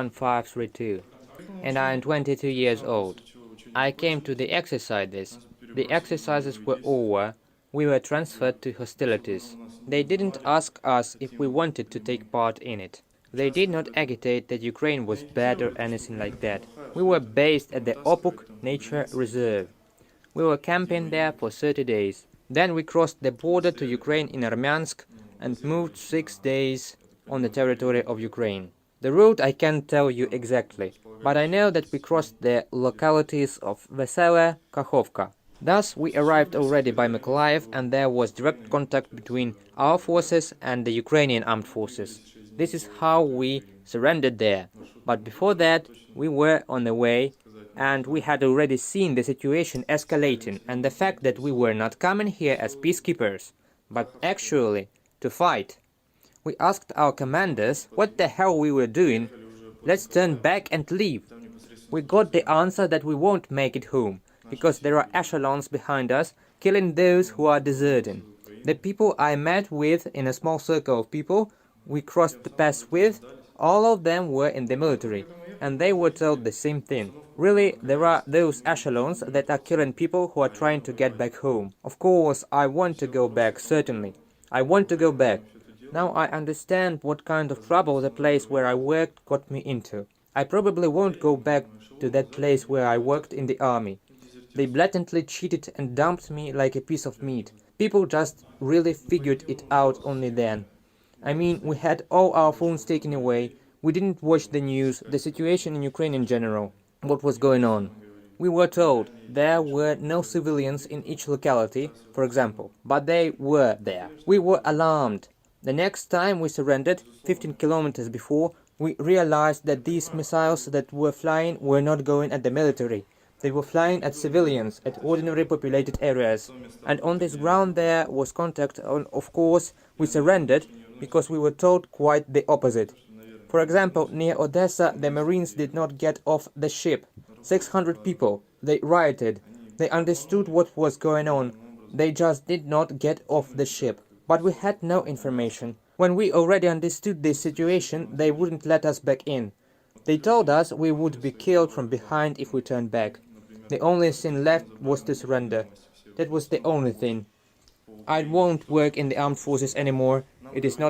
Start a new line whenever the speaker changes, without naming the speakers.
1532, and I am 22 years old. I came to the exercises. The exercises were over. We were transferred to hostilities. They didn't ask us if we wanted to take part in it. They did not agitate that Ukraine was bad or anything like that. We were based at the Opuk Nature Reserve. We were camping there for 30 days. Then we crossed the border to Ukraine in Armyansk and moved 6 days on the territory of Ukraine. The route I can't tell you exactly, but I know that we crossed the localities of Vesele, Kakhovka. Thus, we arrived already by Mykolaiv, and there was direct contact between our forces and the Ukrainian armed forces. This is how we surrendered there. But before that, we were on the way, and we had already seen the situation escalating, and the fact that we were not coming here as peacekeepers, but actually to fight. We asked our commanders what the hell we were doing. Let's turn back and leave. We got the answer that we won't make it home, because there are echelons behind us, killing those who are deserting. The people I met with in a small circle of people we crossed the pass with, all of them were in the military, and they were told the same thing. Really, there are those echelons that are killing people who are trying to get back home. Of course, I want to go back, certainly. I want to go back. Now I understand what kind of trouble the place where I worked got me into. I probably won't go back to that place where I worked in the army. They blatantly cheated and dumped me like a piece of meat. People just really figured it out only then. I mean, we had all our phones taken away, we didn't watch the news, the situation in Ukraine in general, what was going on. We were told there were no civilians in each locality, for example, but they were there. We were alarmed. The next time we surrendered, 15 kilometers before, we realized that these missiles that were flying were not going at the military. They were flying at civilians, at ordinary populated areas. And on this ground there was contact, and of course we surrendered, because we were told quite the opposite. For example, near Odessa, the Marines did not get off the ship. 600 people. They rioted. They understood what was going on. They just did not get off the ship. But we had no information. When we already understood this situation, they wouldn't let us back in. They told us we would be killed from behind if we turned back. The only thing left was to surrender. That was the only thing. I won't work in the armed forces anymore. It is not